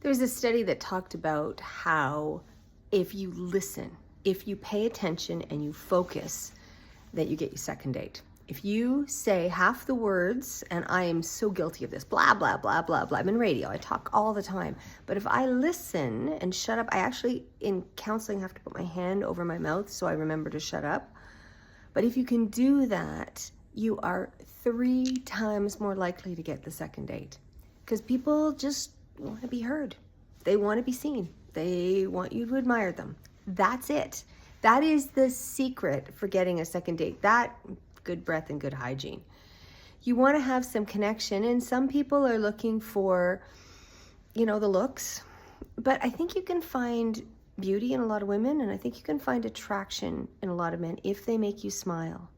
There's a study that talked about how if you listen, if you pay attention and you focus, that you get your second date. If you say half the words, and I am so guilty of this, blah, blah, blah, blah, blah. I'm in radio, I talk all the time. But if I listen and shut up, I actually, in counseling, have to put my hand over my mouth so I remember to shut up. But if you can do that, you are 3 times more likely to get the second date. Because people just want to be heard. They want to be seen. They want you to admire them. That's it. That is the secret for getting a second date. That, good breath and good hygiene. You want to have some connection, and some people are looking for, the looks. But I think you can find beauty in a lot of women, and I think you can find attraction in a lot of men if they make you smile.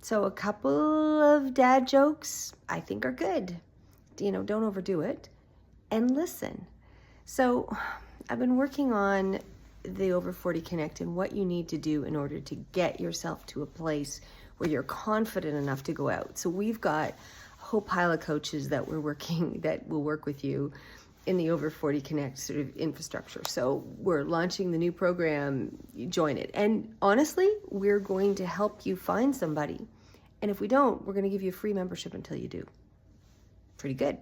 So a couple of dad jokes I think are good. Don't overdo it, and listen. So I've been working on the Over 40 Connect and what you need to do in order to get yourself to a place where you're confident enough to go out. So we've got a whole pile of coaches that will work with you in the Over 40 Connect sort of infrastructure. So we're launching the new program, you join it. And honestly, we're going to help you find somebody. And if we don't, we're going to give you a free membership until you do. Pretty good.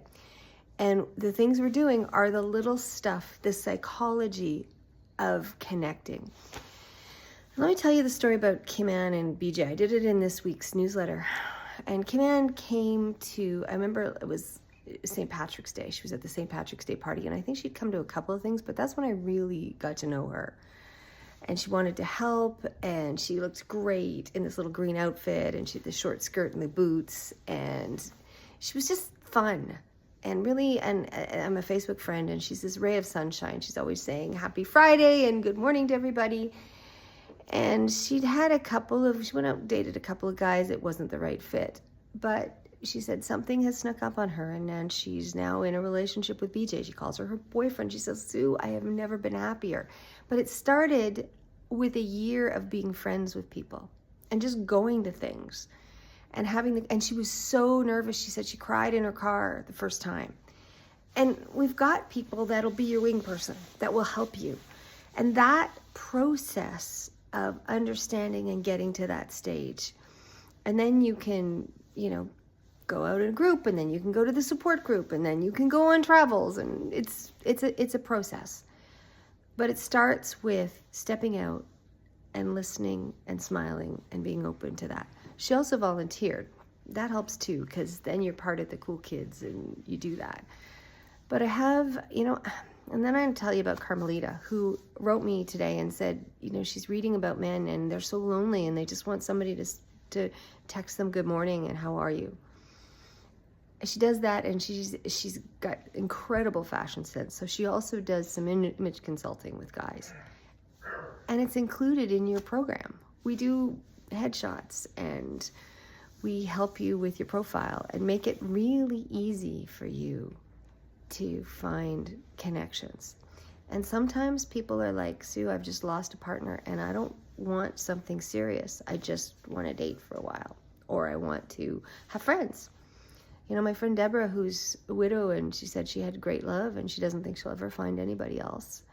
And the things we're doing are the little stuff, the psychology of connecting. Let me tell you the story about Kim Ann and BJ. I did it in this week's newsletter. And Kim Ann came to, I remember it was St. Patrick's Day. She was at the St. Patrick's Day party, and I think she'd come to a couple of things, but that's when I really got to know her. And she wanted to help, and she looked great in this little green outfit, and she had the short skirt and the boots, and she was just fun. And really, and I'm a Facebook friend, and she's this ray of sunshine. She's always saying happy Friday and good morning to everybody. And she went out and dated a couple of guys. It wasn't the right fit. But she said something has snuck up on her, and then she's now in a relationship with BJ. She calls her boyfriend. She says, Sue, I have never been happier. But it started with a year of being friends with people and just going to things. And she was so nervous. She said she cried in her car the first time. And we've got people that'll be your wing person, that will help you. And that process of understanding and getting to that stage. And then you can, go out in a group, and then you can go to the support group, and then you can go on travels, and it's a process. But it starts with stepping out and listening and smiling and being open to that. She also volunteered. That helps too, because then you're part of the cool kids and you do that. But I have, and then I'm going to tell you about Carmelita, who wrote me today and said, she's reading about men and they're so lonely and they just want somebody to text them good morning and how are you. She does that, and she's got incredible fashion sense. So she also does some image consulting with guys. And it's included in your program. We do headshots, and we help you with your profile and make it really easy for you to find connections. And sometimes people are like, Sue, I've just lost a partner and I don't want something serious. I just want to date for a while, or I want to have friends. My friend Deborah, who's a widow, and she said she had great love and she doesn't think she'll ever find anybody else.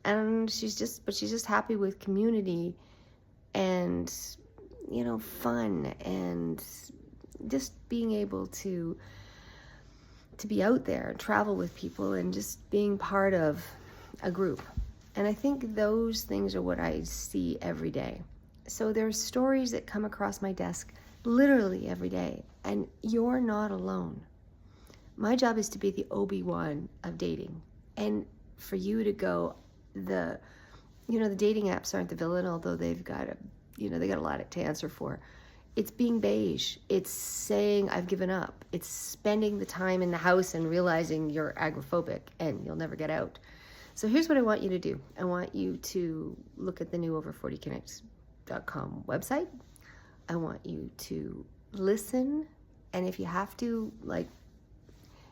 And she's just happy with community and, fun and just being able to be out there, travel with people, and just being part of a group. And I think those things are what I see every day. So there's stories that come across my desk literally every day, and you're not alone. My job is to be the Obi-Wan of dating, and for you to go, the dating apps aren't the villain, although they've got a lot to answer for. It's being beige. It's saying I've given up. It's spending the time in the house and realizing you're agoraphobic and you'll never get out. So here's what I want you to do. I want you to look at the new over40connect.com website. I want you to listen, and if you have to,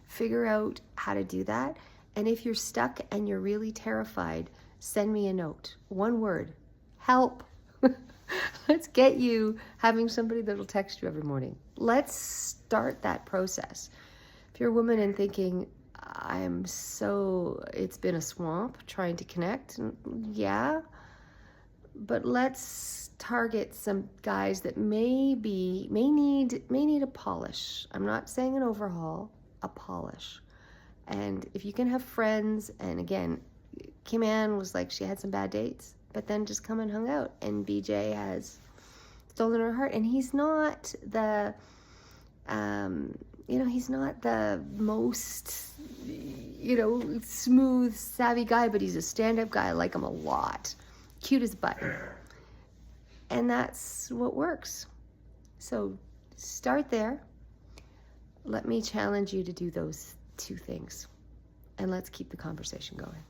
figure out how to do that. And if you're stuck and you're really terrified, send me a note. One word: help. Let's get you having somebody that'll text you every morning. Let's start that process. If you're a woman and thinking, it's been a swamp trying to connect. Yeah, but let's target some guys that may need a polish. I'm not saying an overhaul, a polish. And if you can have friends, and again, Kim Ann was like, she had some bad dates, but then just come and hung out, and BJ has stolen her heart. And he's not the he's not the most, smooth, savvy guy, but he's a stand-up guy. I like him a lot. Cute as butt. And that's what works. So start there. Let me challenge you to do those two things. And let's keep the conversation going.